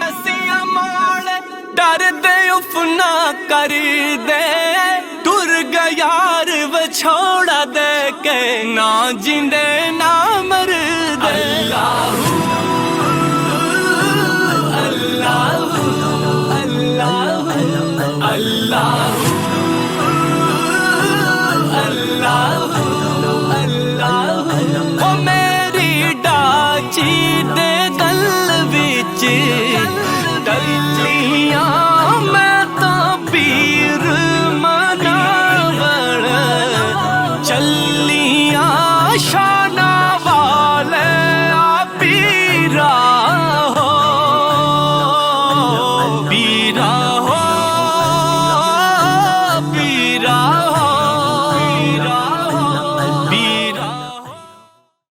ऐसियां माड़े डर दे उफ ना कर दे, टुर गया यार विछोड़ा दे के ना जिंदे ना